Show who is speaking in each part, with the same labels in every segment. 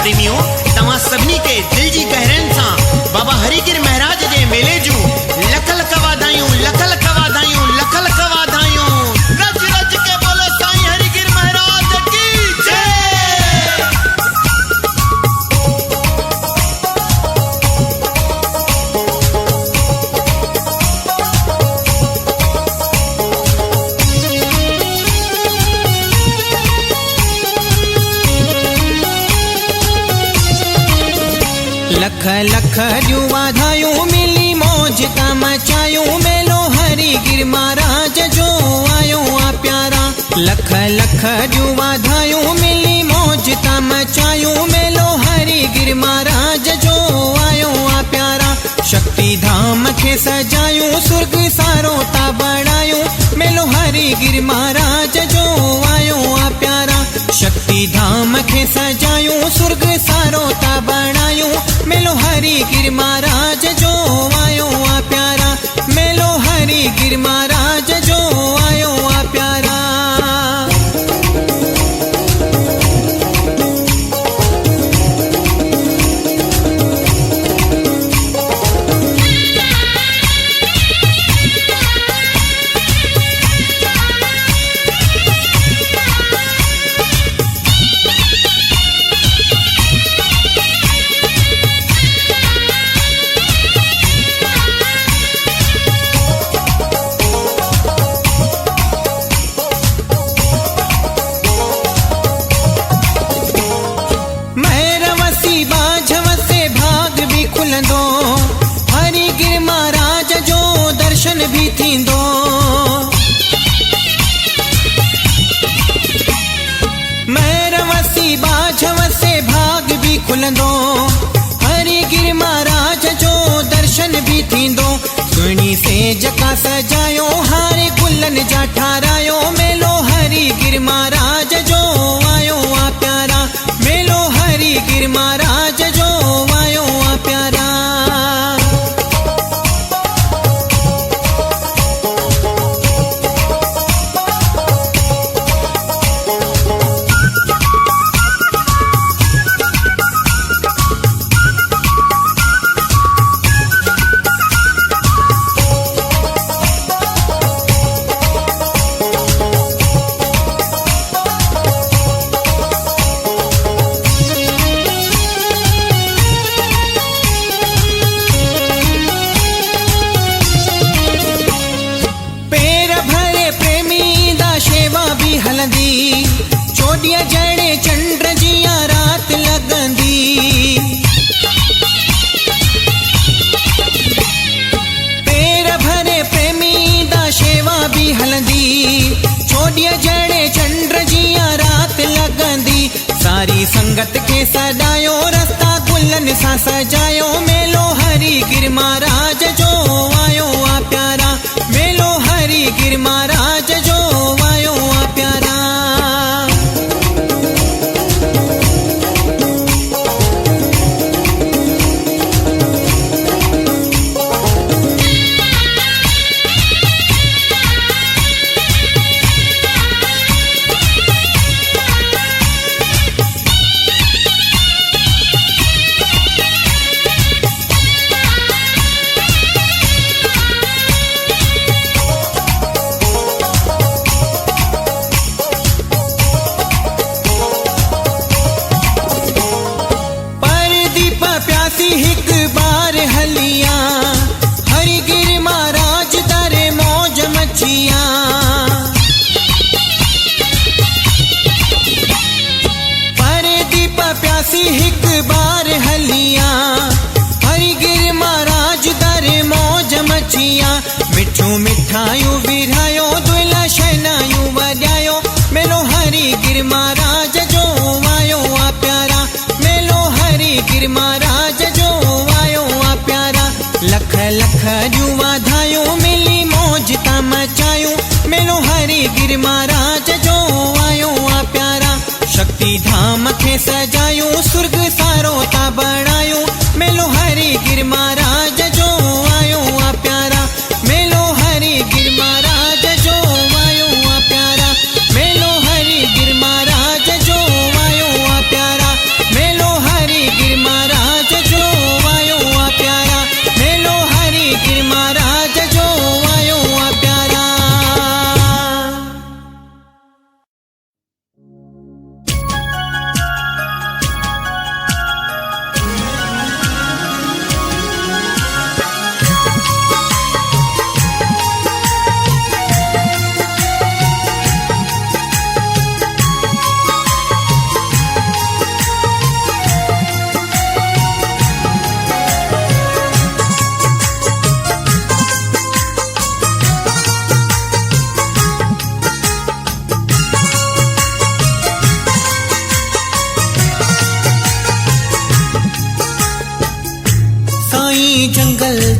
Speaker 1: प्रेमियों तव्हां सभिनी के दिल जी गहरनि सां बाबा हरिगिर महाराज जे मेले जूं लख लख वाधायूं, लख लख वाधायूं, लख लख वाधायूं। रज रज के बोलो साईं हरिगिर महाराज की जय।
Speaker 2: लख लख जूं वाधायूं मिली मौज का मचायूं मेलो हरिगिर महाराज जो आयो आ प्यारा। लख लख जूं वाधायूं मिली मौज का मचायूं मेलो हरिगिर महाराज जो आयो आ प्यारा। शक्ति धाम के सजायूं सुर्ग सारो ता बणायूं मेलो हरिगिर महाराज जो आयो आ प्यारा। शक्ति धाम के सजायूं सुर्ग सारो ता बणायूं मेलो हरिगिर महाराज जो आयो आ प्यारा। मेलो हरिगिर महाराज जो आयो आ प्यारा। हरिगिर महाराज जो दर्शन भी थींदो। महर वसी बाझ वसे भाग भी खुलंदो। हरिगिर महाराज जो दर्शन भी थींदो। सुणी सेज का सजायो हारे गुलन जा ठारायो मेलो हरिगिर महाराज जो आयो आ प्यारा। मेलो हरिगिर महाराज जो आयो आ प्यारा। हलंदी चोॾिया जड़े चंड जिया रात लगंदी। पेर भरे प्रेमी दा शेवा भी हलंदी चोॾिया जड़े चंड जिया रात लगंदी। सारी संगत के सजायो रस्ता गुलन सा सजायो मेलो हरिगिर महाराज जो आयो आ प्यारा। मेलो हरिगिर महाराज जो आयो आ प्यारा। हिक बार हलिया हरिगिर महाराज दरे मौज मचिया। पर दीप प्यासी हिक बार हलिया हरिगिर महाराज दरे मौज मचिया। मिठू मिठायूं विरहायो दुला शहनायूं वॼायो मेलो हरिगिर महाराज जो आयो आ प्यारा। मेलो हरिगिर महाराज जो आयो आ प्यारा। लख लख जूं वाधायूं मिली मौज ता मचायूं मेलो हरिगिर महाराज जो आयो आ प्यारा। शक्ति धाम के सजायूं सुर्ग सारो ता बणायूं मेलो हरिगिर महाराज जो आयो आ प्यारा। मेलो हरिगिर महाराज जो आयो आ प्यारा। मेलो हरिगिर महाराज जो आयो आ प्यारा। मेलो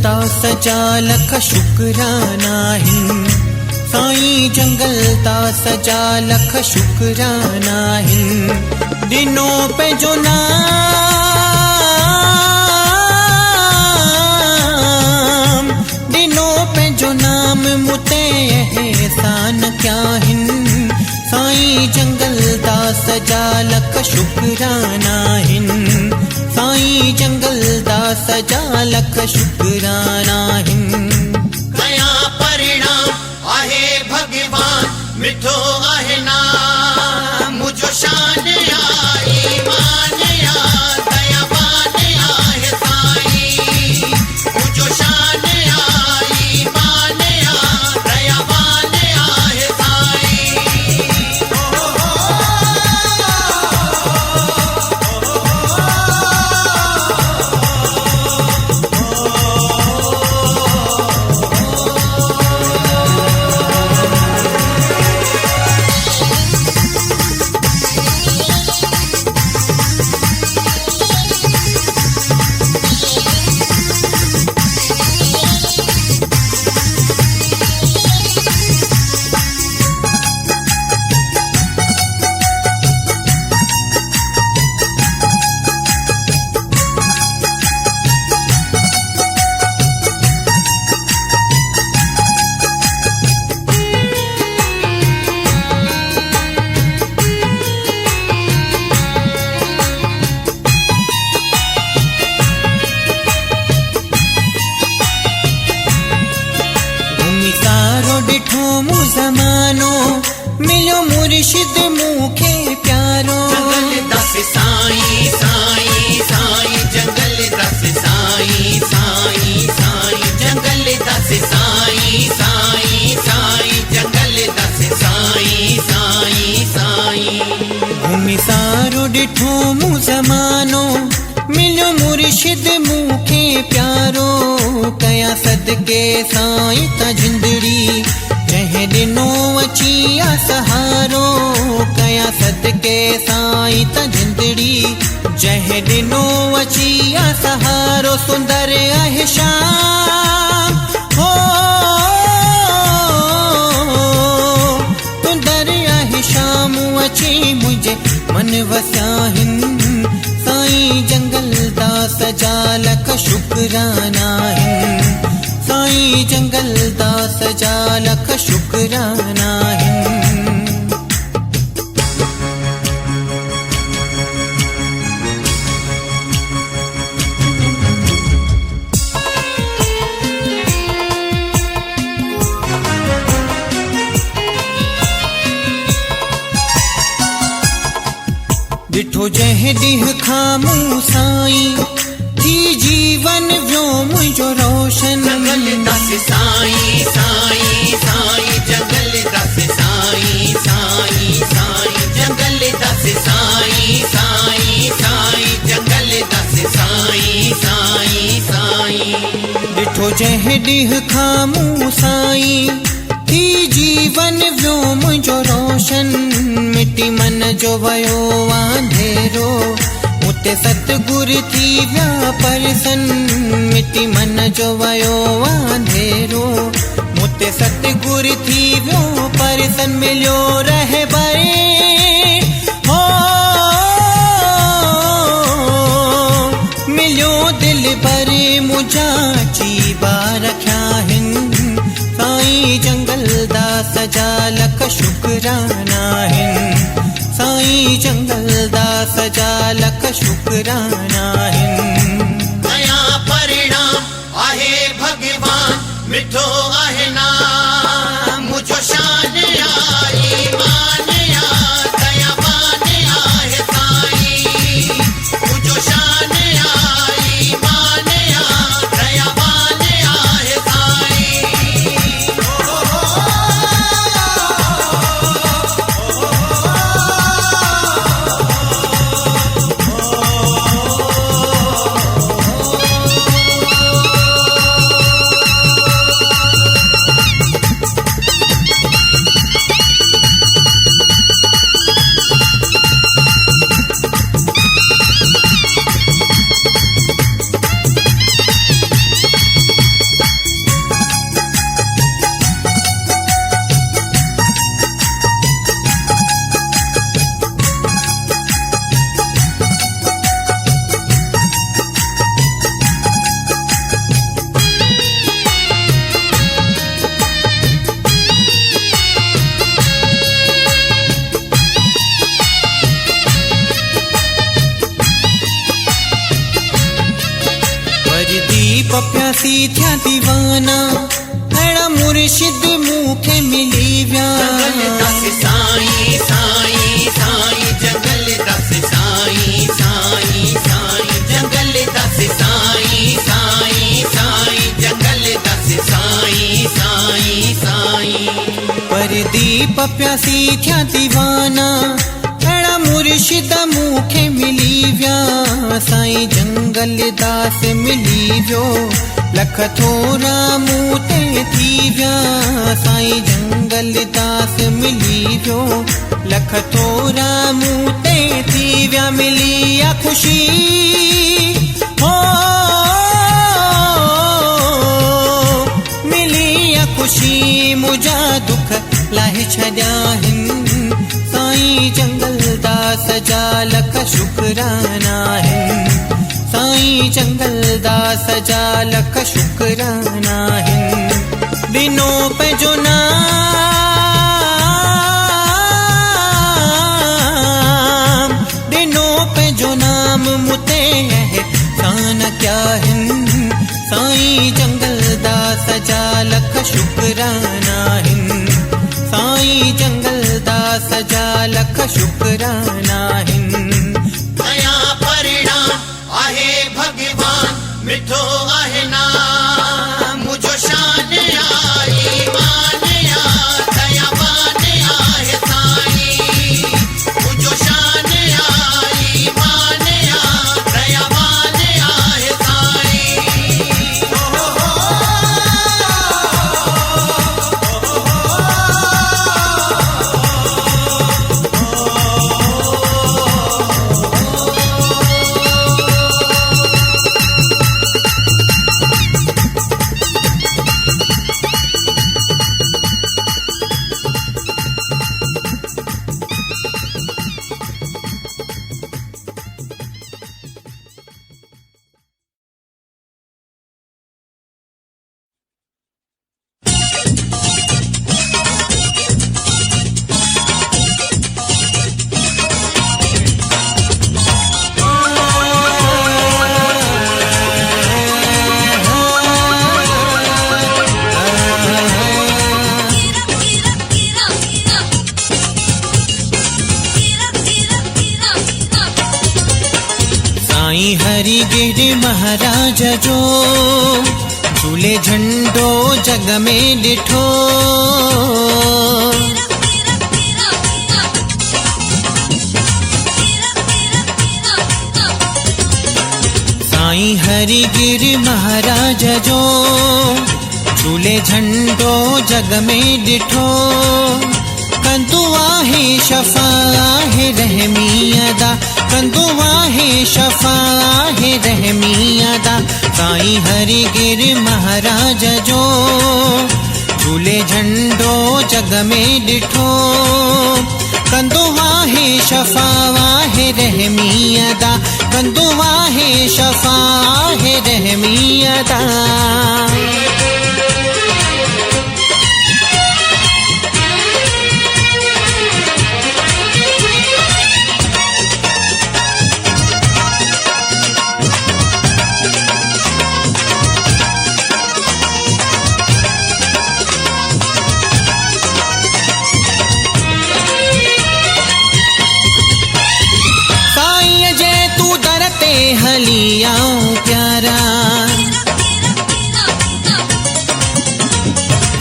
Speaker 2: ता सजा लख शुकराना हिन साईं जंगल ता सजा लख शुकराना हिन दिनो पंहिंजो नाम दिनो पंहिंजो नाम मुते एहसान क्या हिन साईं जंगल ता सजा लख शुकराना हिन साईं जंगल दा सजा लख शुकराना हिन
Speaker 1: कया परिणाम आहे भगवान मिठो आहे नाम मुझो शान आई मान या दयावान आहे साईं मुझो शान आई मान या दयावान आहे साईं
Speaker 2: ॾिठो मूं ज़मानो मिलियो मुर्शिद मूंखे प्यारो
Speaker 1: जंगल दस साईं साईं साईं जंगल दस साईं साईं साईं जंगल दस साईं साईं साईं जंगल दस साईं साईं साईं
Speaker 2: घुमी सारो ॾिठो मूं ज़मानो मिलियो मुर्शिद मूंखे प्यारो कया सदके साईं ता जिंदड़ी जंहिं ॾिनो अची आ सहारो कया सदके साईं ता जिंदड़ी जंहिं ॾिनो अची आ सहारो सुंदर आहे शाम हो सुंदर आहे शाम अची मुंहिंजे मन वसिया हिन साईं जंगल दा सजा लख शुकराना हिन साईं जंगल दा सजा लख शुकराना हिन ॾिठो जंहिं ॾींहुं खां मूं साईं थी जीवन वियो मुंहिंजो रोशन
Speaker 1: जंगल दस साईं साईं साईं जंगल दस साईं साईं साईं जंगल दस साईं साईं साईं जंगल दस साईं साईं साईं
Speaker 2: ॾिठो जंहिं ॾींहुं खां मूं साईं थी जीवन वियो मुंहिंजो रोशन मिटी मन जो वयो अंधेरो उते सतगुर थी विया परसन मिटी मन जो वयो अंधेरो उते सतगुर थी वियो परसन मिलियो रहबर हो मिलियो दिल पर मुझा चीबा रखिया हिन साईं जंगल दा सजा लख शुकराना हिन साईं जंगल दा सजा लख शुकराना हिन
Speaker 1: कया परिणाम आहे भगवान मिठो आहे नाम मुझो शान आई मान या दयावान आहे साईं मुझो शान आई मान या दयावान आहे साईं
Speaker 2: प्यासी थिया दीवाना अड़ा मुर्शिद मूंखे मिली व्या
Speaker 1: जंगल दस साईं साईं साईं जंगल दस साईं साईं साईं जंगल दस साईं साईं साईं जंगल दस साईं साईं साईं
Speaker 2: परदीप प्यासी थिया दीवाना अड़ा मुर्शिद मूंखे मिली व्या साईं जंगल दास मिली व्यो लख थोरा मूं ते थी व्या साईं जंगल दास मिली व्यो लख थोरा मूं ते थी व्या मिली आ खुशी हो मिली आ खुशी मुझा दुख लाहे छॾिया हिन साईं जंगल दास जा लख शुकराना हिन साईं जंगल दास जा लख शुकराना हिन बिनो पंहिंजो नाम बिनो पंहिंजो नाम मुते एहसान क्या हिन साईं जंगल दास जा लख शुकराना हिन साईं जंगल दास जा लख शुकराना हिन
Speaker 1: दया परिणाम आहे भगवान मिठो आहे नाम मुझो शान आई मान आ दयावान आहे साईं मुझो शान आई मान आ दयावान आहे साईं
Speaker 2: साईं हरिगिर महाराज जो झूले झंडो जग में ॾिठो साईं हरिगिर महाराज जो झूले झंडो जग में ॾिठो कंदो आहे शफ़ा आहे रहमी अदा कंदो आहे शफ़ा आहे रहमी अदा साईं हरिगिर महाराज जो झूले झंडो जग में ॾिठो कंदो आहे शफ़ा आहे रहमी अदा कंदो आहे शफ़ा आहे रहमी अदा हलियाऊं प्यारा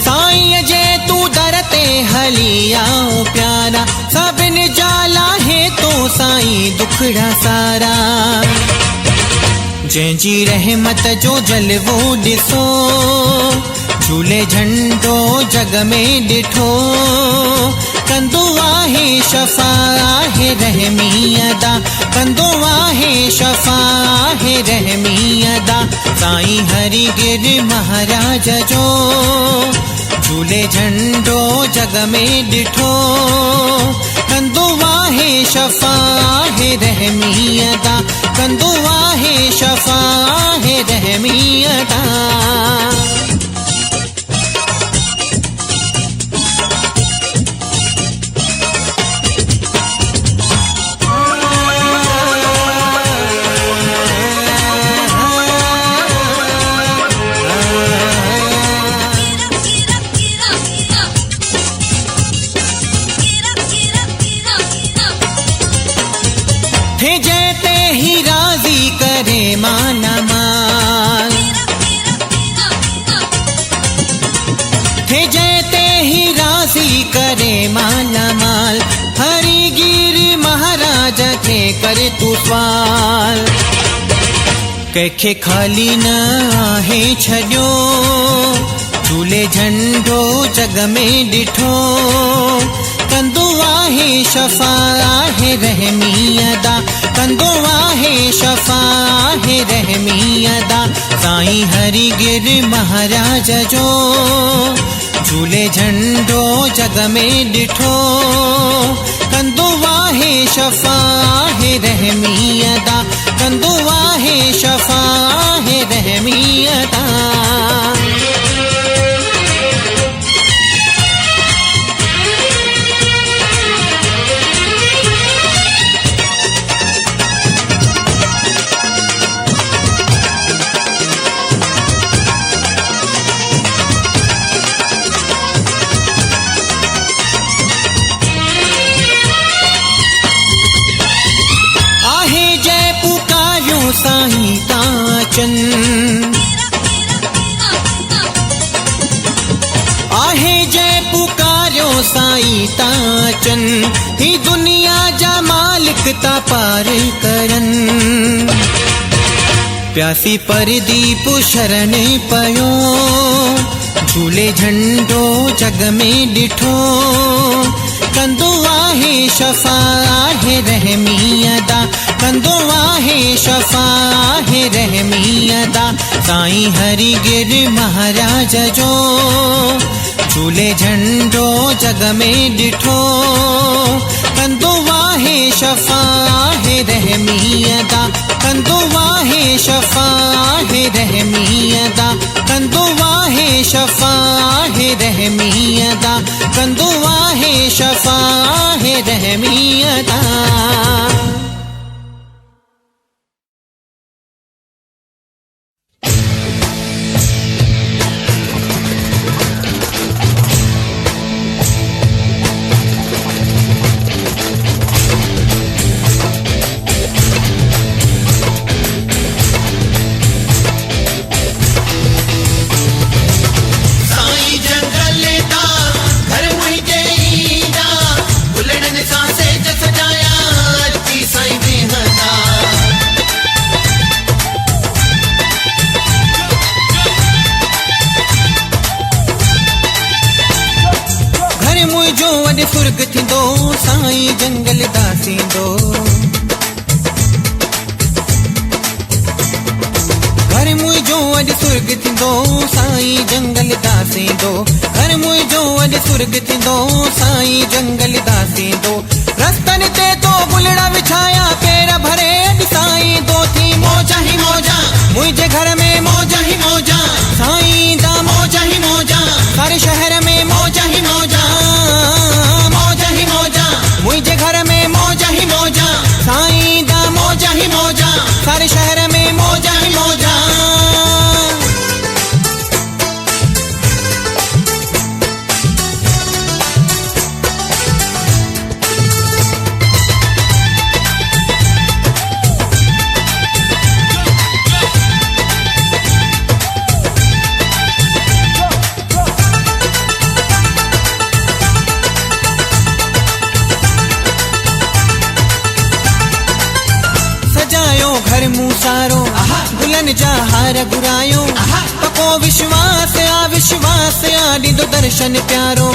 Speaker 2: साईं जे तू दर ते हलियाऊं प्यारा सभिन जाला है तो साईं दुखड़ा सारा जंहिंजी रहमत जो जलवो ॾिसो झूले झंडो जग में ॾिठो कंदो आहे शफ़ा आहे रहमी अदा कंदो आहे शफ़ा आहे रहमी अदा साईं हरिगिर महाराज जो झूले झंडो जग में ॾिठो कंदो आहे शफ़ा आहे रहमी अदा कंदो आहे शफ़ा आहे रहमी अदा थे जैते ही राजी करे माला माल, थे जैते ही राजी करे माला माल, हरिगिर महाराज थे करे तू सवाल। कंहिंखे खाली न आहे छॾियो, झूले झंडो जग में ॾिठो, कंदो आहे शफ़ा आहे रहमी अदा, कंदो आहे शफ़ा आहे रहमी अदा। साईं हरिगिर महाराज जो झूले झंडो जग में ॾिठो, कंदो आहे शफ़ा आहे रहमी अदा, कंदो आहे शफ़ा आहे रहमी अदा। साईं ताचन आहे जय पुकारियो साईं ताचन, ही दुनिया जा मालिक ता पार करन। प्यासी परदीप शरण पयो, झूले झंडो जग में ॾिठो, कंदो आहे शफ़ा आहे रहमी अदा, कंदो आहे शफ़ा आहे रहमी अदा। साईं हरिगिर महाराज जो झूले झंडो जग में ॾिठो, कंदो आहे शफ़ा आहे रहमी अदा, कंदो आहे शफ़ा आहे रहमी अदा, कंदो आहे शफ़ा आहे रहमी अदा, कंदो आहे शफ़ा आहे रहमी अदा। सुर्ग थींदो साईं जंगल दासींदो, घर मुंहिंजो अॼु सुर्ग थींदो साईं जंगल दासींदो, घर मुंहिंजो अॼु सुर्ग थींदो साईं जंगल दासींदो। रस्तनि ते तो गुलड़ा विछाया पेर भरे अॼु साईं दो थी मौजा ही मौजा, मुंहिंजे घर में मौजा ही मौजा, साईं दा मौजा ही मौजा, सारे शहर में मौजा ही मौजा, मुझे घर में मौजा ही मौजा, साईं दा मौजा ही मौजा, सारे शहर में मौजा ही मौजा। घर मूसारो गुलन जा हार घुरायो, पको विश्वास आ ॾींदो दर्शन प्यारो।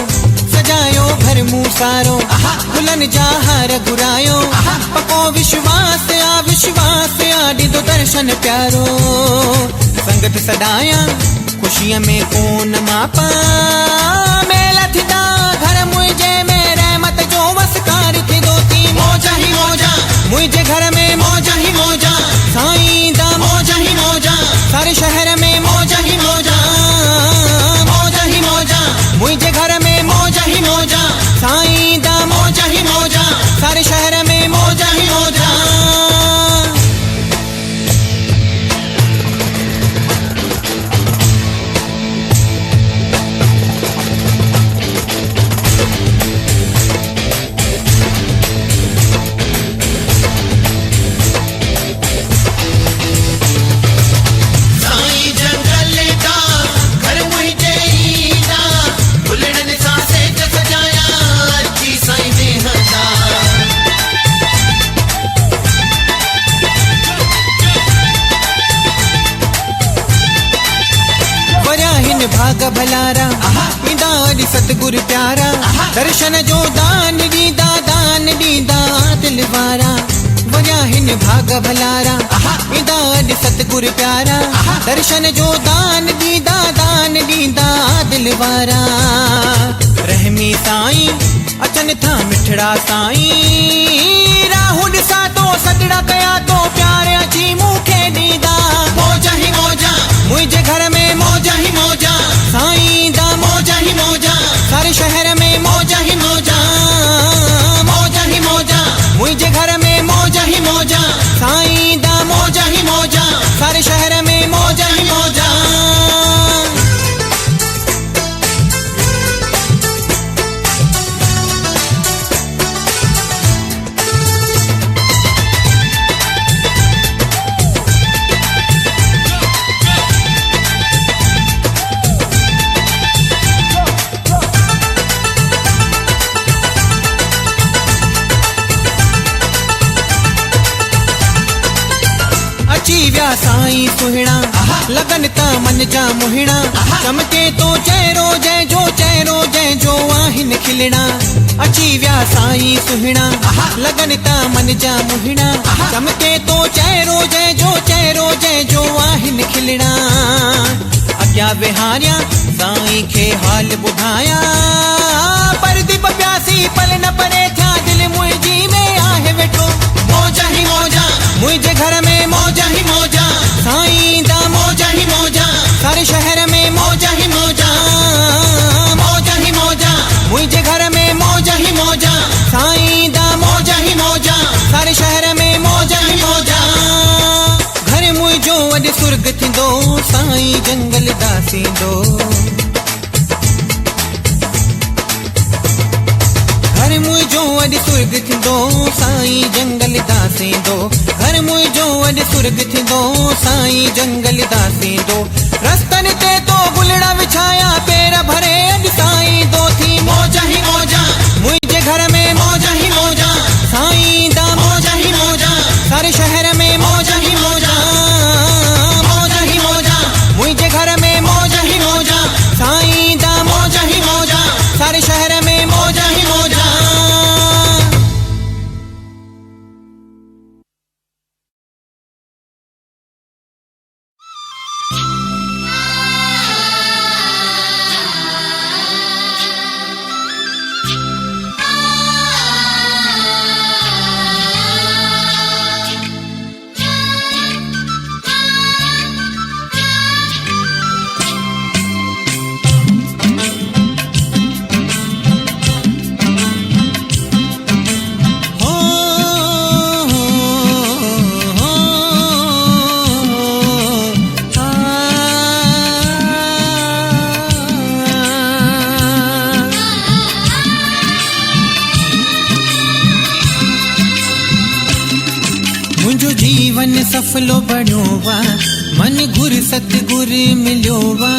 Speaker 2: सजायो घर मूसारो गुलन जा हार घुरायो, पको विश्वास आ ॾींदो दर्शन प्यारो। संगत सदाया खुशीअ में कोन मापा, मेला थींदा घर मुंहिंजे में रहमत जो वसकार थींदो थी मौजा ही मौजा, मुंहिंजे घर में मौजा ही मौजा, साईं दा मौजा ही मौजा, सारे शहर में मौजा ही मौजा, मौजा ही मौजा, मुंहिंजे घर में मौजा ही मौजा, साईं दा मौजा ही मौजा, सारे शहर में मौजा ही मौजा। भलारा इंदा अज सतगुर प्यारा दर्शन जो दान दीदा दिल वारा वजह हिन भाग भलारा इंदा अज सतगुर प्यारा दर्शन जो दान दीदा दिल वारा रहमी साईं अचन था मिठड़ा साईं राहुल सा तो सजड़ा कया तो प्यारे अची मूंखे दीदा
Speaker 1: मौजा ही मौजा
Speaker 2: मुझे घर में
Speaker 1: मौजा ही मौजा
Speaker 2: साईं दा
Speaker 1: मौजा ही मौजा
Speaker 2: सारे शहर में
Speaker 1: मौजा ही मौजा मौजा ही मौजा
Speaker 2: मुझे घर में
Speaker 1: मौजा ही मौजा
Speaker 2: साईं दा
Speaker 1: मौजा ही मौजा
Speaker 2: सारे शहर में
Speaker 1: मौजा ही मौजा
Speaker 2: जीव्या साईं सुहिणा लगन ता मन जा मुहिणा चमके तो चेहरो जय जो आहिन खिलना अचीव्या साईं सुहिणा लगन ता मन जा मुहिणा चमके तो चेहरो जय जो आहिन खिलना अग्या विहारिया साईं खे हाल बुधाया परदीप प्यासी पल न परे था दिल मुंहिंजी में आहे वेठो
Speaker 1: मौजा ही मौजा
Speaker 2: मुझे घर में
Speaker 1: मौजा ही मौजा
Speaker 2: साईं दा
Speaker 1: मौजा ही मौजा
Speaker 2: सारे शहर में
Speaker 1: मौजा ही मौजा मौजा ही मौजा
Speaker 2: मुझे घर में
Speaker 1: मौजा ही मौजा
Speaker 2: साईं दा
Speaker 1: मौजा ही मौजा
Speaker 2: सारे शहर में
Speaker 1: मौजा ही मौजा
Speaker 2: घर मुझो अॼु सुर्ग थींदो साईं जंगल दासींदो घर मुझो अॼु सुर्ग थींदो साईं जंगल दासींदो घर मुझो अॼु सुर्ग थींदो साईं जंगल दासींदो रस्तनि ते तो गुलड़ा विछाया पेर भरे अॼु साईं दो थी
Speaker 1: मौजा ही मौजा
Speaker 2: मुझे घर में
Speaker 1: मौजा ही मौजा
Speaker 2: साईं दा
Speaker 1: मौजा ही मौजा
Speaker 2: सारे शहर में
Speaker 1: मौजा ही मौजा मौजा ही मौजा
Speaker 2: मुझे घर में
Speaker 1: मौजा ही मौजा
Speaker 2: साईं दा
Speaker 1: मौजा ही मौजा
Speaker 2: सारे शहर में
Speaker 1: मौजा ही मौजा
Speaker 2: मुझो जीवन सफलो बणियो वा मन घुर सतगुर मिलियो वा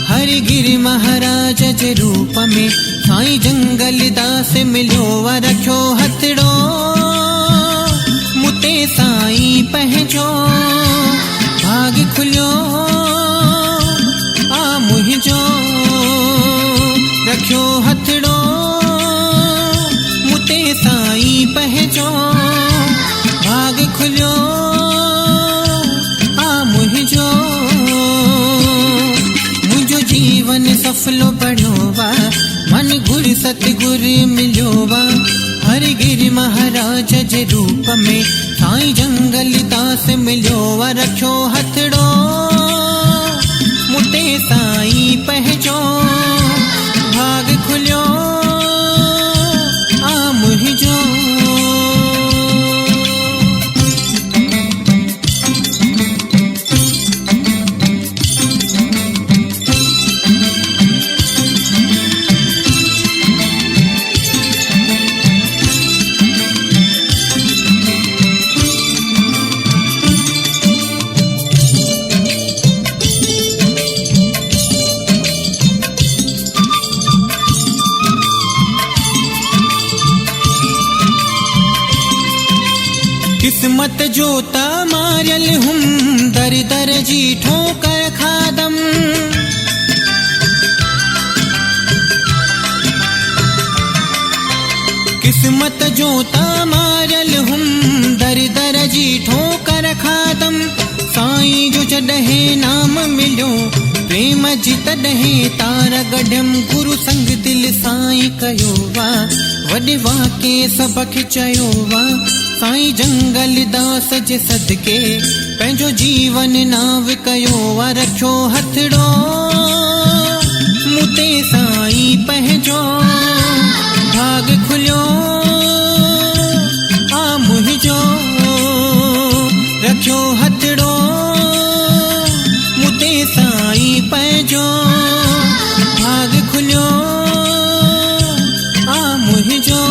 Speaker 2: हरि गिर महाराज जे रूप में साईं जंगल दास मिलियो वा रखियो हथड़ो मुते साईं पंहिंजो भाग खुलियो आ मुंहिंजो रखियो हथड़ो मुते साईं पंहिंजो भाग खुलियो आ मुंहिंजो मुंहिंजो जीवन सफलो बणियो वा मन घुर सतगुर मिलियो वा हरि गिर महाराज जे रूप में साईं जंगल दास मिलियो वा रखियो हथड़ो मुते साईं पंहिंजो भाग खुलियो आ मुंहिंजो किस्मत जो ता मारियल हम दर दर जी ठोकर खादम किस्मत जो मारल हुम दर दर जी ठोकर खादम साईं जो जॾहिं नाम मिलियो प्रेम जी तॾहिं तार गढम गुरु संग दिल साईं कयो वा वॾे वाके सबक चयो वा साईं जंगल दास जे सदके पंहिंजो जीवन नाव कयो वा रखियो हथड़ो मुते साईं पंहिंजो भाग खुलियो आ मुंहिंजो रखियो हथड़ो मुते साईं पंहिंजो भाग खुलियो आ मुंहिंजो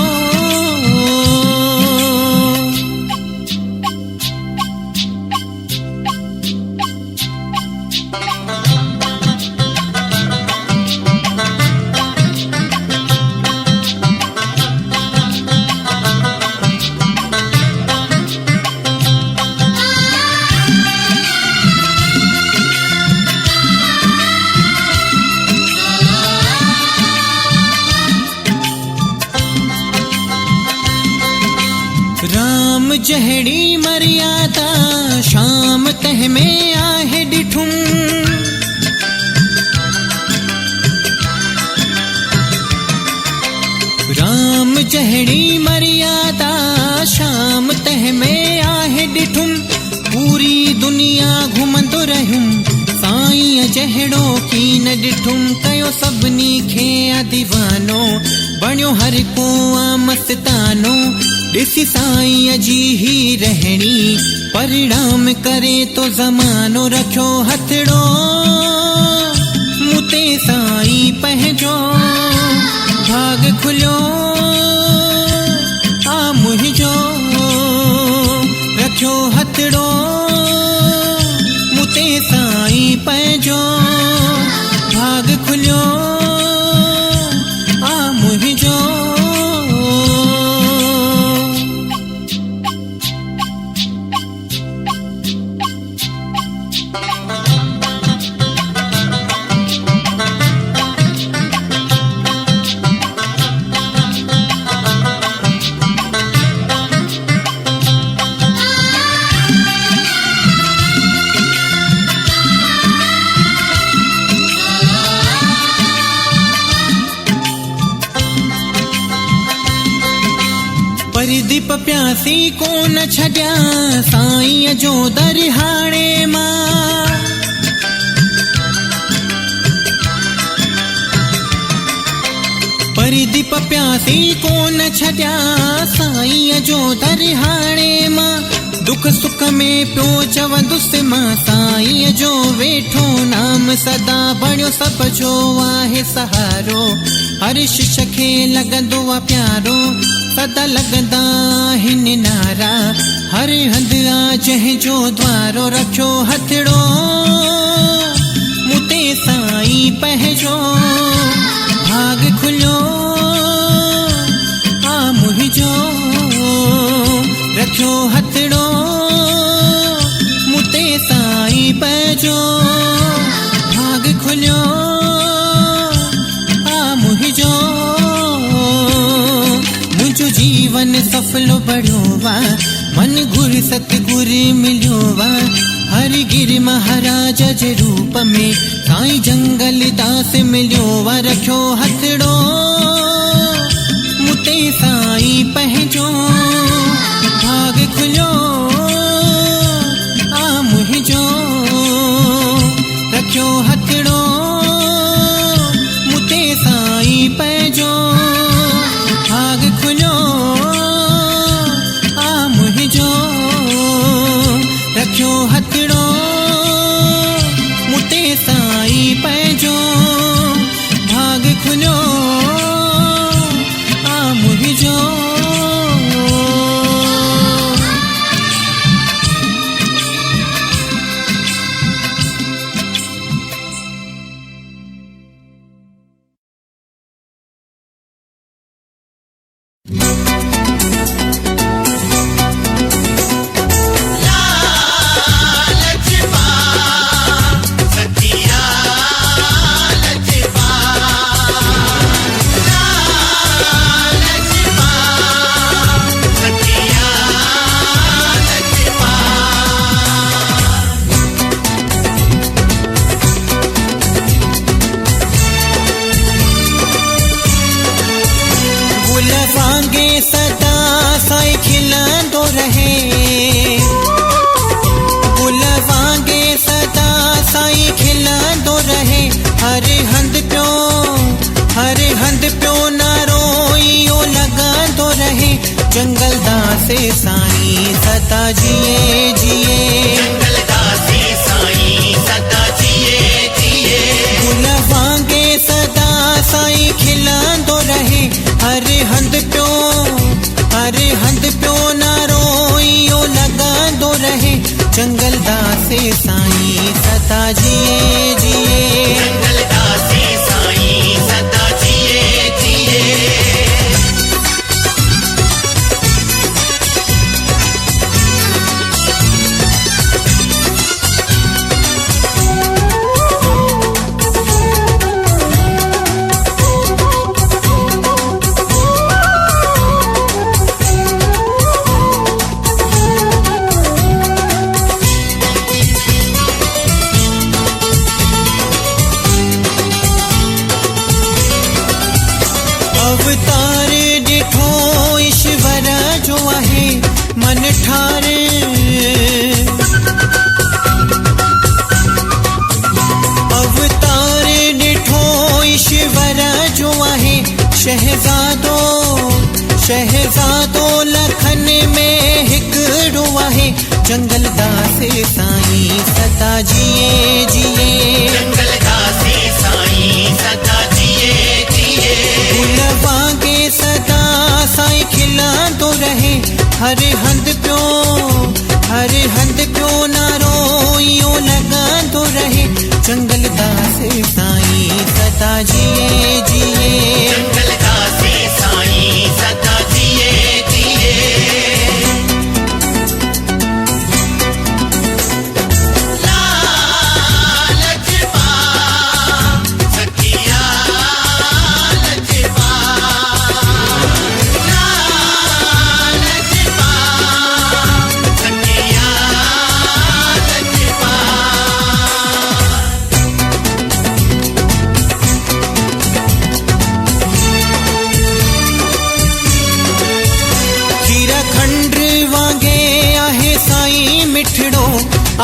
Speaker 2: जहड़ी मर्यादा शाम तह में आहे ॾिठुम राम जहड़ी मर्यादा शाम तह में आहे ॾिठुम पूरी दुनिया घुमंदो रहियुम साईं जहड़ो की न ॾिठुम कयो सभिनी खे दीवानो बणियो हर को मस्तानो ॾिसी साईं जी ही रहणी परिणाम करे तो ज़मानो रखियो हथड़ो मुते साईं पंहिंजो भाग खुलियो आ मुंहिंजो रखियो हथड़ो मुते साईं पंहिंजो भाग खुलियो आ मुंहिंजो दीप प्यासी को न छॾिया साईं जो दरिहाणे मां परिदीप प्यासी को न छॾिया साईं जो दरिहाणे मां दुख सुख में पियो चवंदुसि मां साईं जो वेठो नाम सदा बणियो सभ जो आहे सहारो हर शिश खे लॻंदो आहे प्यारो सदा लॻंदा आहिनि नारा हर हंधि आ जंहिंजो द्वारो रखियो हथड़ो मुते साईं पंहिंजो भाग खुलियो आ मुंहिंजो रखियो हथड़ो मुते साईं पंहिंजो भाग खुलियो आ मुंहिंजो मुंहिंजो जीवन सफलो बड़ो वा मन घुर सतगुर मिलियो वा हरिगिर महाराज जे रूप में साईं जंगल दास मिलियो वा रखियो हथड़ो मुते साईं पंहिंजो भाग खुलियो आ मुंहिंजो रखियो हथड़ो मुते साईं पंहिंजो भाग खुलियो आ मुंहिंजो रखियो हथड़ो मुते साईं पंहिंजो भाग खुलियो आ मुंहिंजो से साईं सदा जिए जिए
Speaker 1: जंगल दासी साईं सदा जिए जिए
Speaker 2: गुल वांगे सदा साईं खिलंदो रहे हर हंध पियो ना रोइयो लगंदो रहे जंगल दासी साईं सदा जिए जिए
Speaker 1: जंगल दासी साईं सदा जिए जिए
Speaker 2: अवतार ॾिठो ईश्वर जो आहे मन ठारे अवतार ॾिठो ईश्वर जो आहे शहज़ादो लखन में हिकिड़ो आहे जंगल दासी साईं सदा जिए जिए
Speaker 1: जंगल दासी साईं सदा जिए जिए
Speaker 2: गुल वांगे सदा साईं खिलंदो रहे हर हंध पियो ना रोइयो लगंदो रहे जंगल दासी साईं सदा जिए जिए
Speaker 1: जंगल दासी साईं सदा जिए जिए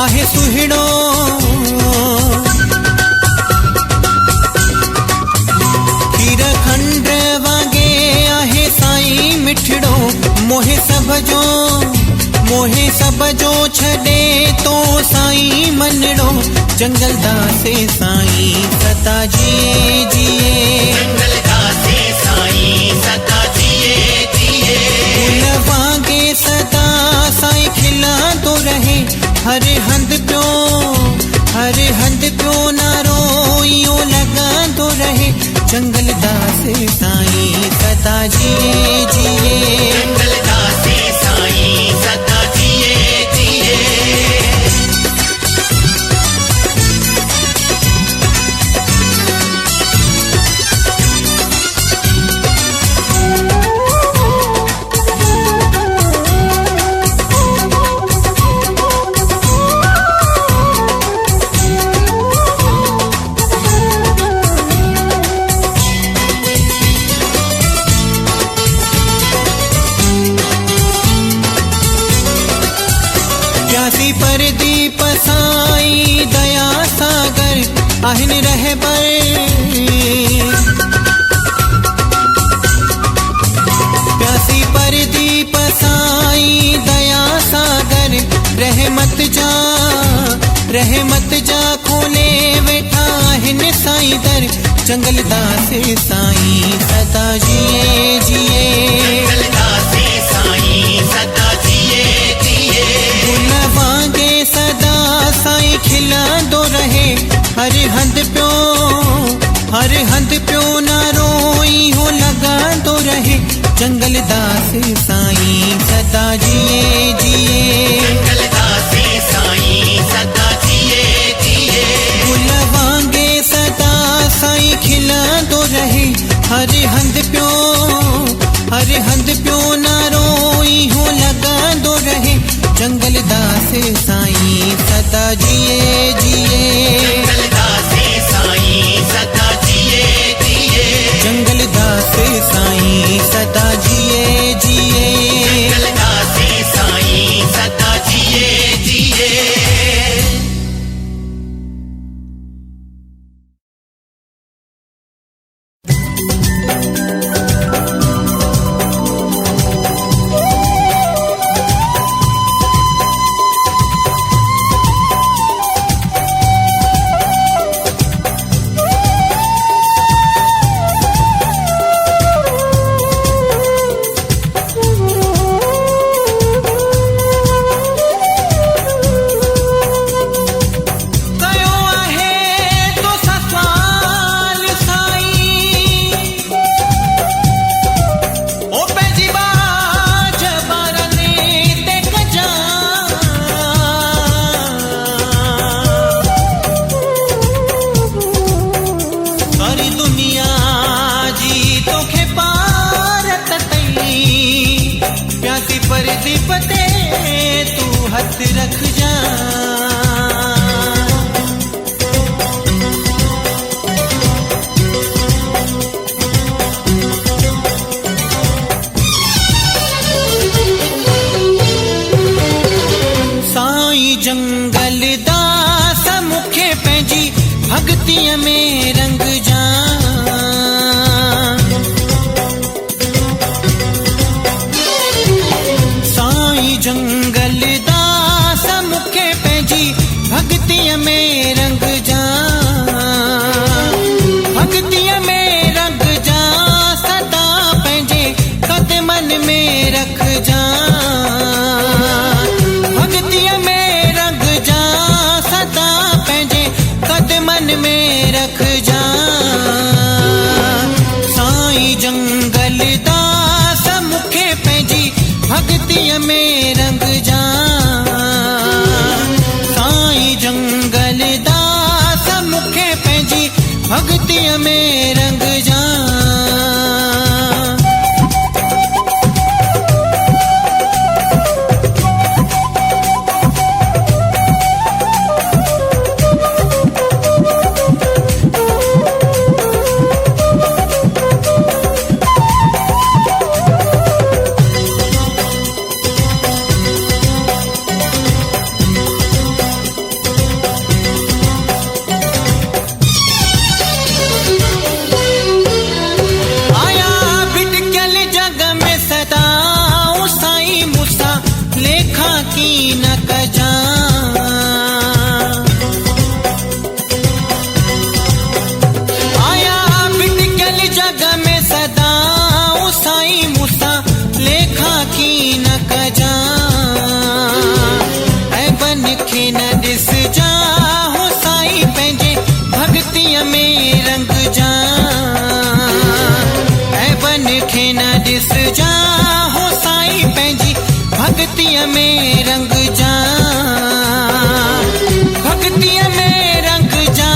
Speaker 2: आहे सुहिणो खीर खंड वांगे आहे साईं मिठड़ो मोहे सब जो छॾे तो साईं मनड़ो जंगल दासी साईं सदा जिए जिए
Speaker 1: जंगल दासी साईं सदा जिए जिए
Speaker 2: गुल वांगे सदा साईं खिलंदो रहे हर हंध पियो ना रोइयो लगंदो रहे जंगल दासी साईं सदा जिए जिए
Speaker 1: जंगल दासी साईं सदा जिए जिए
Speaker 2: प्यासी परदीप साईं दया सागर आहिन रहबर प्यासी परदीप साईं दया सागर रहमत जा खोले वेठा आहिन साईं दर जंगल दासी साईं सदा जिए जिए
Speaker 1: जंगल दासी साईं सदा जिए जिए
Speaker 2: गुल वांगे सदा साईं खिलंदो रहे हर हंध पियो ना रोई हो लगंदो रहे जंगल दासी साईं सदा जिए जिए
Speaker 1: जंगल दासी साईं सदा जिए जिए
Speaker 2: गुल वांगे सदा साईं खिलंदो रहे हर हंध पियो ना रोई हो लगंदो रहे जंगल दासी साईं सदा जिए जिए
Speaker 1: जंगल दासी साईं सदा जिए जिए
Speaker 2: जंगल दासी साईं सदा जिए जिए
Speaker 1: जंगल दासी साईं सदा जिए जिए
Speaker 2: हथ रख जा। साईं जंगल दास मुखे पंहिंजी भक्तिअ में रंग जा। साईं जंगल दास मुखे पंहिंजी भक्तिअ में रंग जा। भक्तिअ में रंग जा सदा पंहिंजे कदमनि में रख जा। भक्तिअ में रंग जा सदा पंहिंजे कदमनि में रख जा। साईं जंगल दास मुखे पंहिंजी भक्तिअ में रंग जा। साईं जंगल दास मुखे पंहिंजी भक्तिअ में रंग जा। दिस जा हो साईं पंहिंजी भक्तिअ में रंग जा। भक्तिअ में रंग जा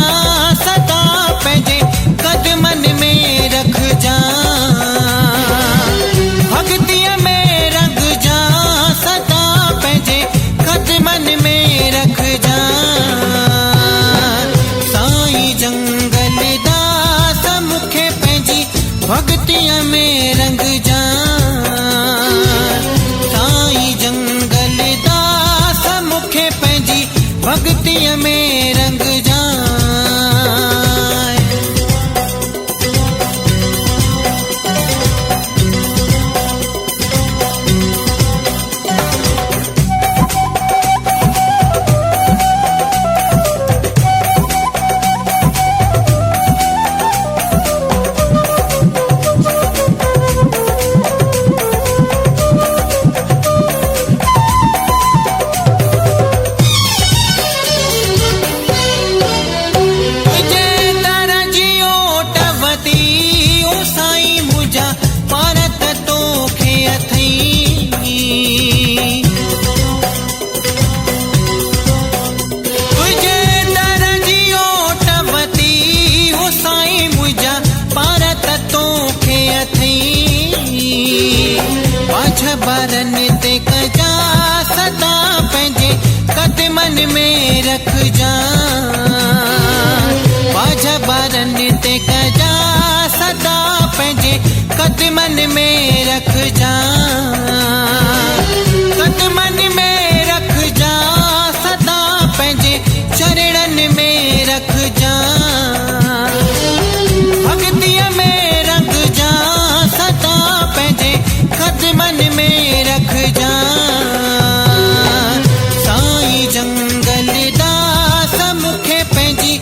Speaker 2: सदा पंहिंजे कदमनि में रख जा। भक्तिअ में रंग जा सदा पंहिंजे कदमनि में रख जा। साईं जंगल दास मुखे पंहिंजी भक्तिअ में रंग जा। साईं जंगल दास मुखे पंहिंजी भक्तिअ में रंग जा। बारनि ते कजा सदा पंहिंजे कदमनि में रख जा। बाझ बारनि ते कजा सदा पंहिंजे कदमनि में रख जा। कदमनि में रख जा सदा पंहिंजे चरणनि में रख जा। भक्तिअ में रंग जा सदा पंहिंजे कदमनि में रख जा। साईं जंगल दास मुखे पंहिंजी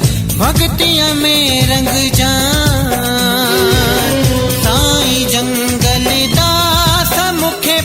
Speaker 2: भक्तिअ में रंग जा। साईं जंगल दास मुखे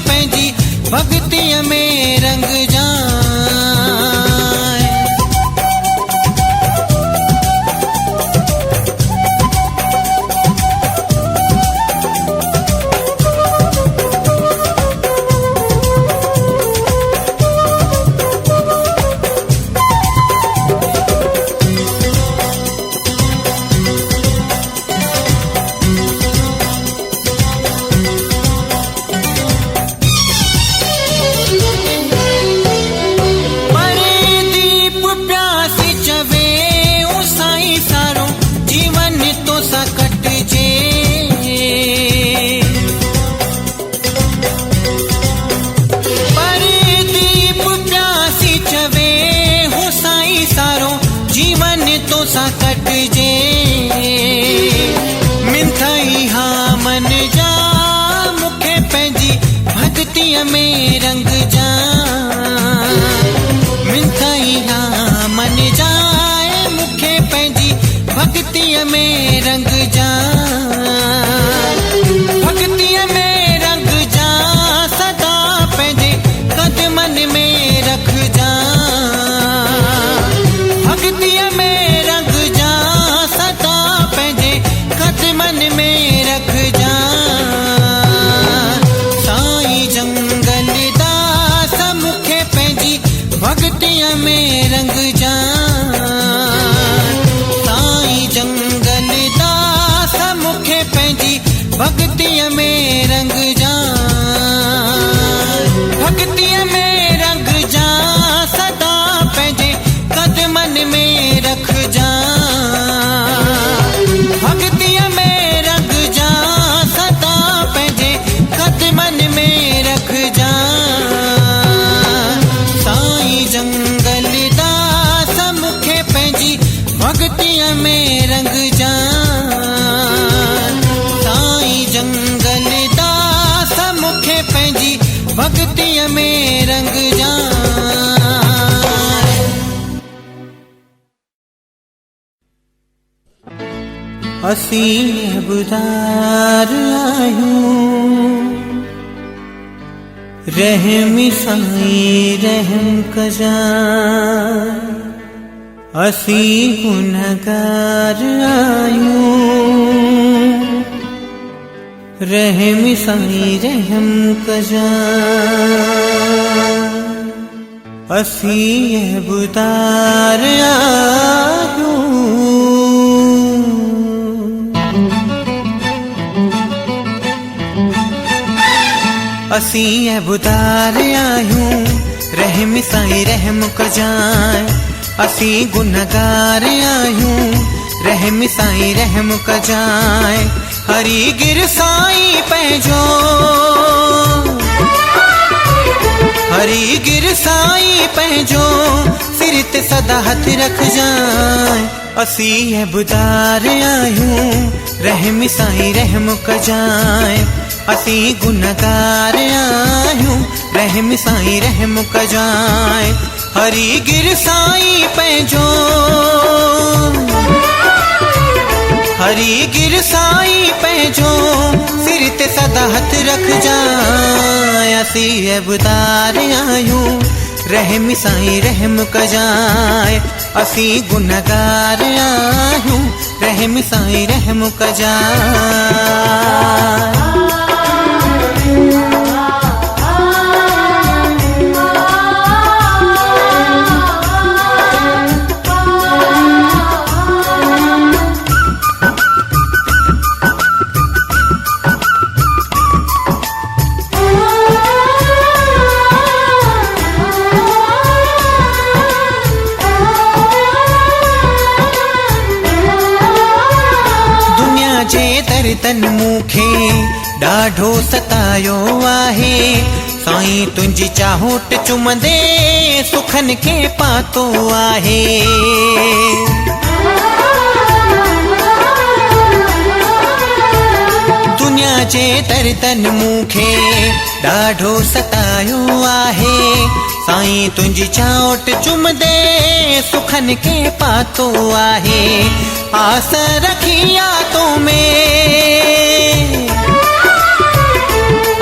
Speaker 2: असी बुधार आयूं रहमी साईं रहम कजा असी गुनहगार आयूं रहमी साईं रहम कजा असी बुधार आयूं असी बुधार आयूं रहमी साईं रहम कजाए असी गुनहगार आयूं रहमी साईं रहम कजाए हरी गिर साईं पंहिंजो हरी गिर साईं पंहिंजो सिर ते सदा हथ रख जाए असी बुधार आयूं रहमी साईं रहम कजाए असी गुनहगार आयूं रहमी साईं रहम कजाए हरी गिर साईं पंहिंजो हरी गिर साईं पंहिंजो सिर ते सदा हथ रख जाए असी बुधार आयूं रहमी साईं रहम कजाए असी गुनहगार आयूं रहमी साईं रहम कजाए तन मूंखे ॾाढो सतायो आहे साईं तुंहिंजी चाहूट चुमंदे सुखन खे पातो आहे दुनिया जे दर तन मूंखे ॾाढो सतायो आहे साईं तुंहिंजी चाहूट चुमंदे सुखन खे पातो आहे आस रखी आ तो में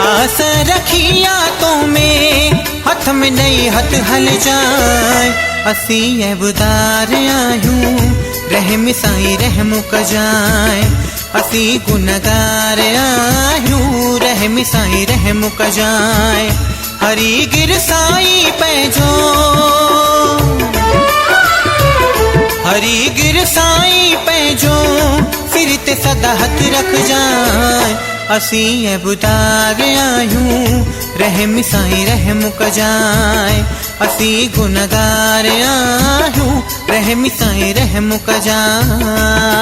Speaker 2: आस रखी आ तो में हथ में नहीं हथ हल जाए असी बुधार आयूं रहमी साईं रहम कजाए असी गुनहगार आयूं रहमी साईं रहम कजाए हरी गिर साईं पंहिंजो हरी गिर साईं पंहिंजो सिर ते सदा हथ रख जाए असी बुधार आयूं रहमी साईं रहम कजाए असी गुनहगार आयूं रहमी साईं रहम कजाए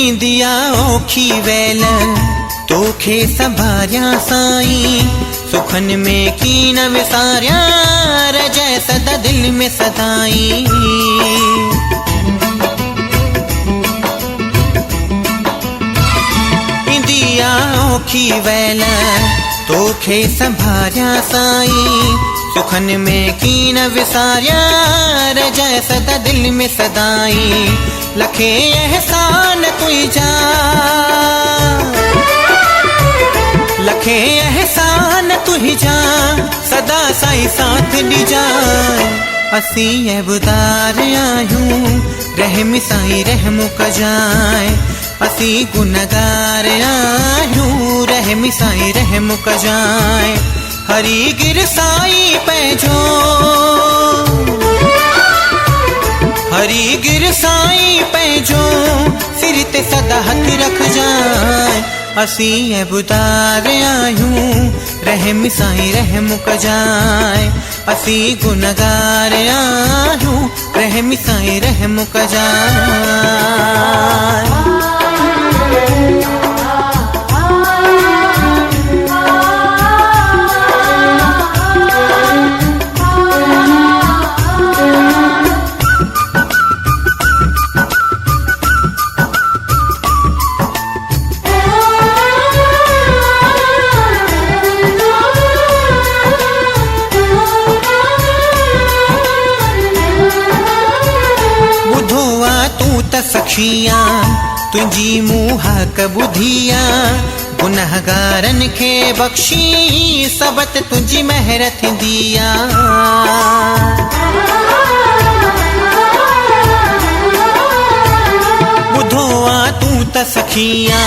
Speaker 2: औखी वेल तोखे संभारिया साईं सुखन में की न विसारिया रजय सदा दिल में सदाई इंदिया औखी वेल तोखे संभारिया साईं सुखन में की न विसारिया रजय सदा दिल में सदाई लखे एहसान तुझा लखे एहसान तुझा सदा साईं साथ ॾिजाए असी बुधार आयूं रहमी साईं रहम कजाए असी गुनहगार आयूं रहमी साईं रहम कजाए हरी गिर साईं पंहिंजो हरी गिर साईं पंहिंजो सिर ते सदा हथ रख जाए असी बुधार आयूं रहमी साईं रहम कजाए असी गुनहगार आयूं रहमी साईं रहम कजाए त सखिया तुंहिंजी मुंहक ॿुधिया गुनहगारन खे बख़्शी सबत तुंहिंजी महर थींदी ॿुधो आ तूं त सखिया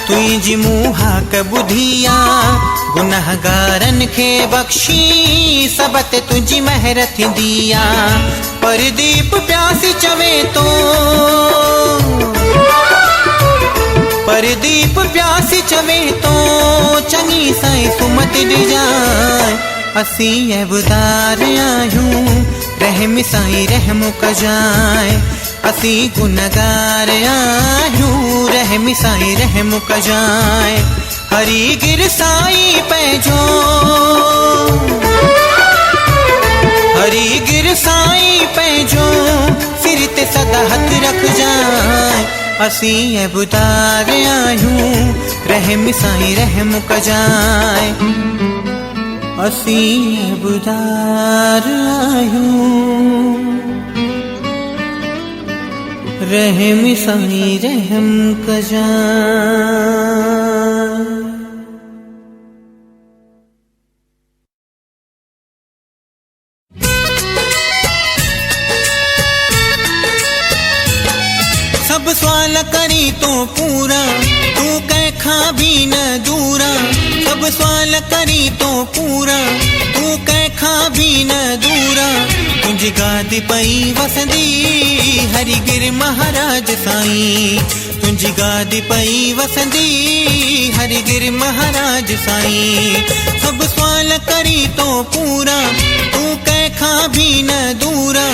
Speaker 2: तुंहिंजी मुंहक ॿुधिया गुनहगारन खे बख़्शी सबत तुंहिंजी महर थींदी परदीप प्यासी चवे तो परदीप प्यासी चवे तो चङी साईं सुमत ॾिजाए असीं ऐबदार आहियूं रहम साईं रहम कजाए असीं गुनहगार आहियूं रहम साईं रहम कजाए हरी गिर साईं पंहिंजो हरी गिर साईं पंहिंजो सिर ते सदा हथ रखजाए असीं ऐबदार आहियूं रहम साईं रहम कजाए असीं ऐबदार आहियूं रहम साईं रहम कजाए। सब सवाल करी तो पूरा तू कंहिंखां भी न दूरा सब सवाल करी तो पूरा तू कंहिंखां भी न दूरा तुंहिंजी गादी पई वसंदी हरिगिर महाराज साईं तुंहिंजी गादी पई वसंदी हरिगिर महाराज साईं सब सवाल करी तो पूरा तू कंहिंखां भी न दूरा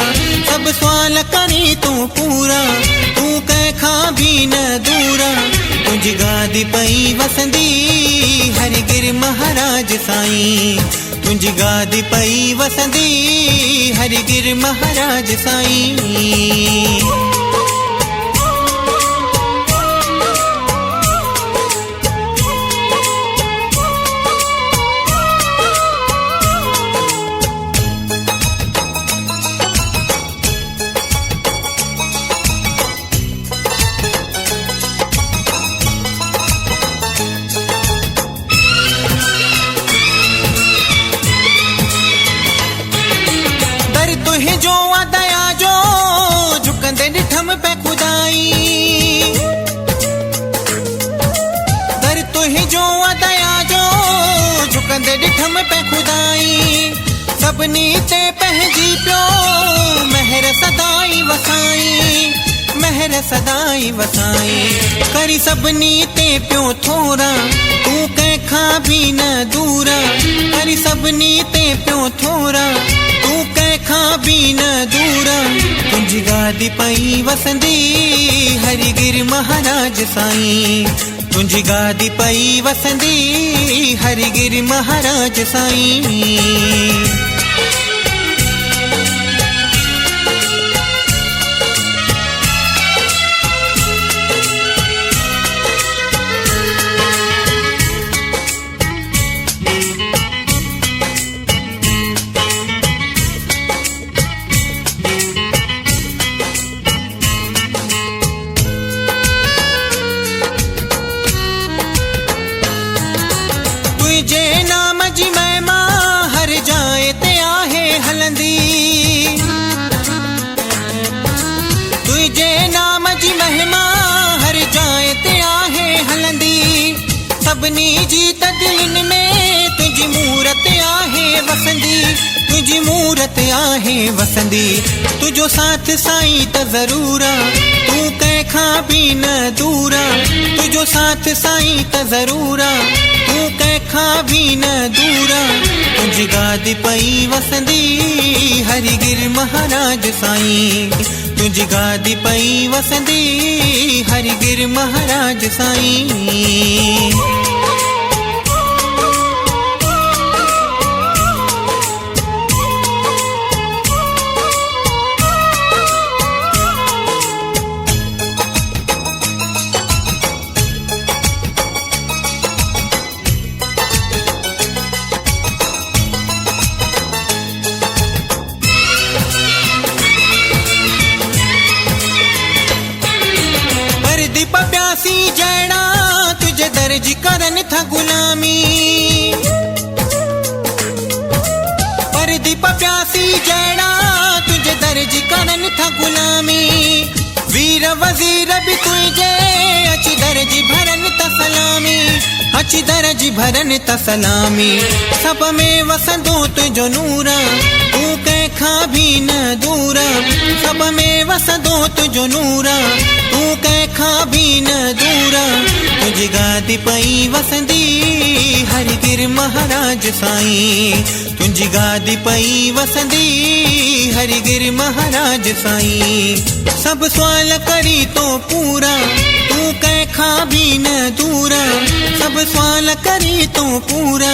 Speaker 2: सब सवाल करी तो पूरा तू कंहिंखां भी न दूरा तुंहिंजी गादी पई वसंदी हरिगिर महाराज साईं तुंहिंजी गादी पई वसंदी हरिगिर महाराज साईं। जो दया जो झुकंदे ॾिठम पे खुदाई दर तुंहिंजो दया जो झुकंदे ॾिठम पे खुदाई सभिनी ते पंहिंजी पियो महर सदाई वसाई महर सदाई वसाई करी सभिनी ते पियो थोरा तू कंहिंखां भी न दूरा करी सभिनी ते पियो थोरा तू कंहिंखां भी न दूरा तुंहिंजी गादी पई वसंदी हरिगिर महाराज साईं तुंहिंजी गादी पई वसंदी हरिगिर महाराज साईं। तुझे नाम जी महिमा हर जाए ते आहे हलंदी तुझे नाम जी महिमा हर जाए ते आहे हलंदी सभिनी जी तदिन में तुझी मूरत आहे वसंदी तुझी मूरत आहे वसंदी तुझो साथ साईं त ज़रूर तू कंहिंखां भी न दूरा तुझो साथ साईं त ज़रूर तू कंहिंखां भी न दूरा तुंहिंजी गादी पई वसंदी हरिगिर महाराज साईं तुंहिंजी गादी पई वसंदी हरिगिर महाराज साईं। प्यासी जड़ा तुझे दर्ज करन था गुलामी। परदीप प्यासी जड़ा तुझे दर्ज करन था गुलामी। वीर वजीर भी तुझे अच दर्ज भरन त सलामी। अच दर्ज भरन त सलामी। सब में वसंदो तुझो नूर तू कैखा भी न दूर। सब में वसंदो तुझो नूर तू कैखा भी न दूर। तुझी गादी पई वसंदी हरिगिर महाराज साईं। तुझी गादी पई वसंदी हरिगिर महाराज साईं। सब सवाल करी तो पूरा तू कैखा भी न दूर। सब सवाल करी तो पूरा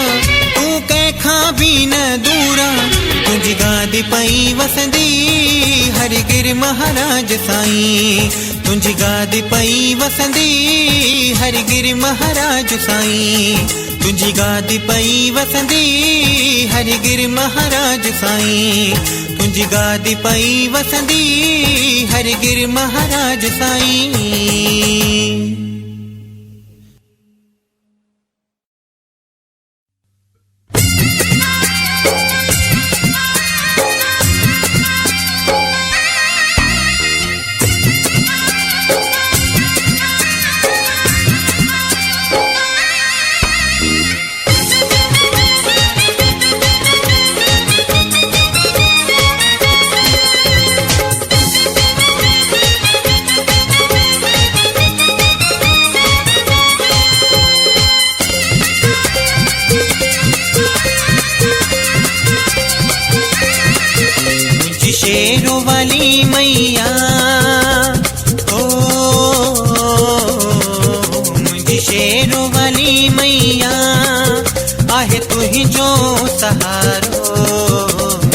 Speaker 2: तू कैखा भी न दूर। तुझी गादी पई वसंदी हरिगिर महाराज साईं। तुझी गादी पई वसंदी हरिगिर महाराज साईं। तुझी गादी पई वसंदी हरिगिर महाराज साईं। तुझी गादी पई वसंदी हरिगिर महाराज साईं। शेरों वाली मैया ओ मुझे शेरों वाली मैया आहे तू ही जो सहारो।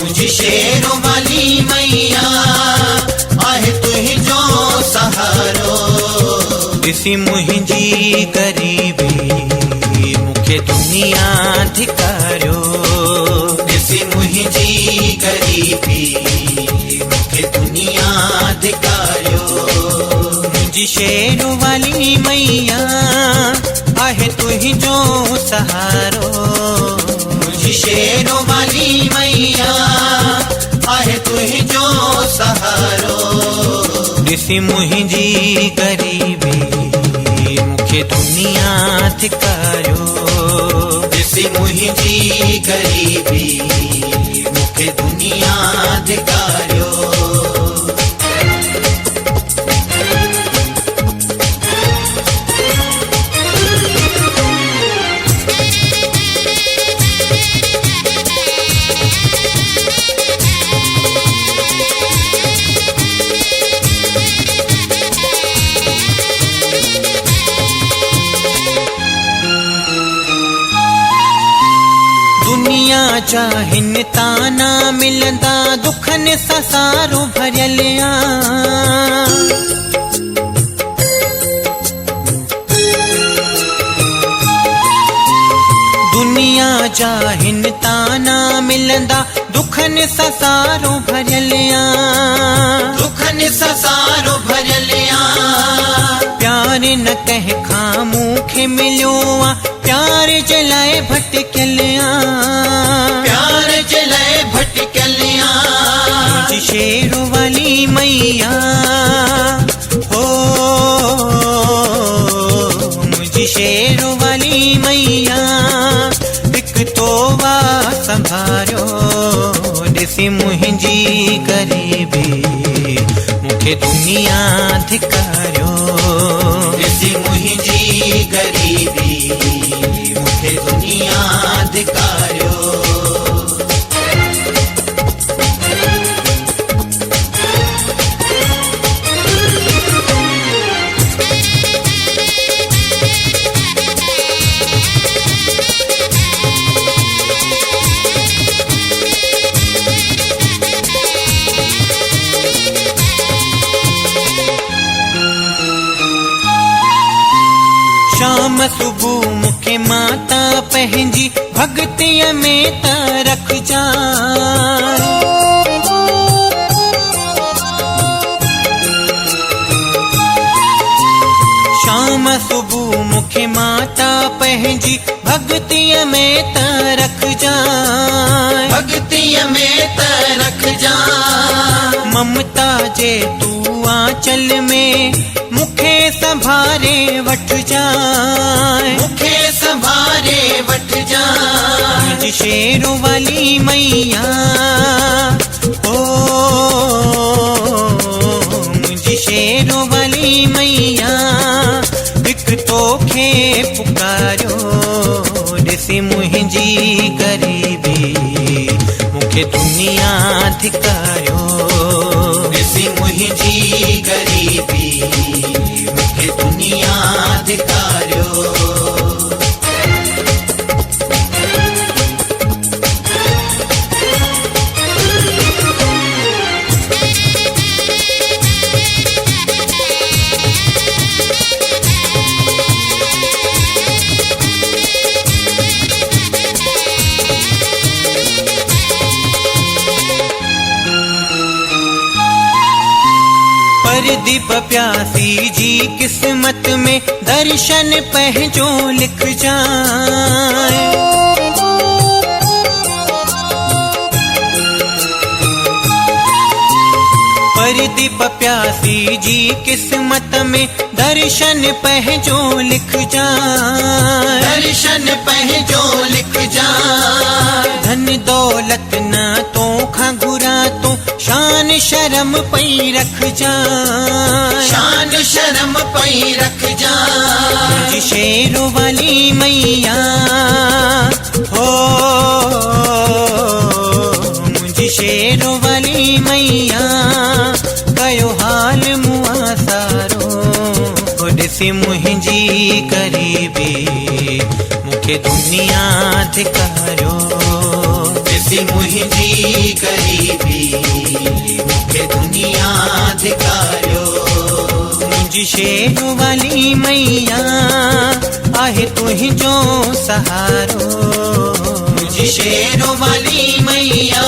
Speaker 2: मुझे शेरों वाली मैया आहे तू ही जो सहारो। इसी मुझी गरीबी मुखे दुनिया धिकारो। इसी मुझी गरीबी मुखे दुनिया धिकारो। मुझी शेरों वाली मैया आहे तू ही जो सहारो। मुझी शेरों वाली मैया आहे तू ही जो सहारो। इसी मुझी गरीबी मुखे दुनिया धिकारो। इसी मुझी गरीबी मुखे दुनिया धिकारो। दुनिया चाहिन ताना मिलंदा दुखन ससारो भरियलिया। दुनिया चाहिन ताना मिलंदा दुखन ससारो भरियलिया। दुखन ससारो भरियलिया। प्यार न कह खामू खे मिलियो आ प्यार जलाए भटकलिया। प्यार जलाए भटकलिया। मुझी शेरों वाली मैया हो मुझी शेरों वाली मैया एक तोबा संभारो। दिसी मुझी गरीबी मुखे दुनिया धिकारो। दिसी मुझी गरीबी मुखे दुनिया धिकारो। शाम सुबह मुखे माता पंहिंजी भक्तिय में त रखजा। शाम पंहिंजी भक्तिअ में त रख जाए,
Speaker 1: भक्तिअ में त रख जाए।
Speaker 2: ममता जे तू आंचल में मुखे संभारे वठ जाए,
Speaker 1: मुखे संभारे वठ जाए।
Speaker 2: मुझी शेरों वाली मैया, ओ मुझी शेरों वाली मैया, हिक तोखे पुकारो ॾिसी मुंहिंजी गरीबी, मूंखे दुनिया धिकारियो
Speaker 1: ॾिसी मुंहिंजी गरीबी, मूंखे दुनिया धिकारियो।
Speaker 2: परदीप प्यासी जी किस्मत में दर्शन पंहिंजो लिख जाए, परदीप प्यासी जी किस्मत में दर्शन पंहिंजो लिख जाए,
Speaker 1: दर्शन पंहिंजो लिख जाए।
Speaker 2: धन दौलत न तोखां घुरा तो शान शर्म पई रख जाए,
Speaker 1: शान शर्म पई रख जाए।
Speaker 2: मुझी शेरों वाली मैया, हो मुझी शेरों वाली मैया, कयो हाल मुआ सारो ॾिसी मुंहिंजी गरीबी, मूंखे दुनिया धिकारियो
Speaker 1: ॾिसी मुंहिंजी गरीबी, मूंखे दुनिया धिकारियो।
Speaker 2: मुंहिंजी शेरों वाली मैया, आहे तुंहिंजो सहारो,
Speaker 1: मुंहिंजी शेरों वाली मैया,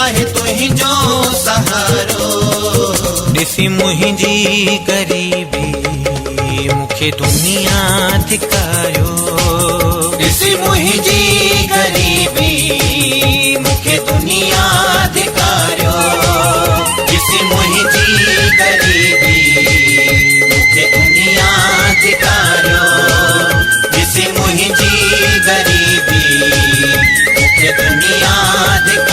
Speaker 1: आहे तुंहिंजो सहारो।
Speaker 2: ॾिसी मुंहिंजी गरीबी, मूंखे दुनिया धिकारियो
Speaker 1: ॾिसी मुंहिंजी गरीबी, मूंखे दुनिया धिकारियो। ॾिसी मुंहिंजी गरीबी, मूंखे दुनिया धिकारियो। ॾिसी मुंहिंजी गरीबी, मूंखे दुनिया धिकारियो।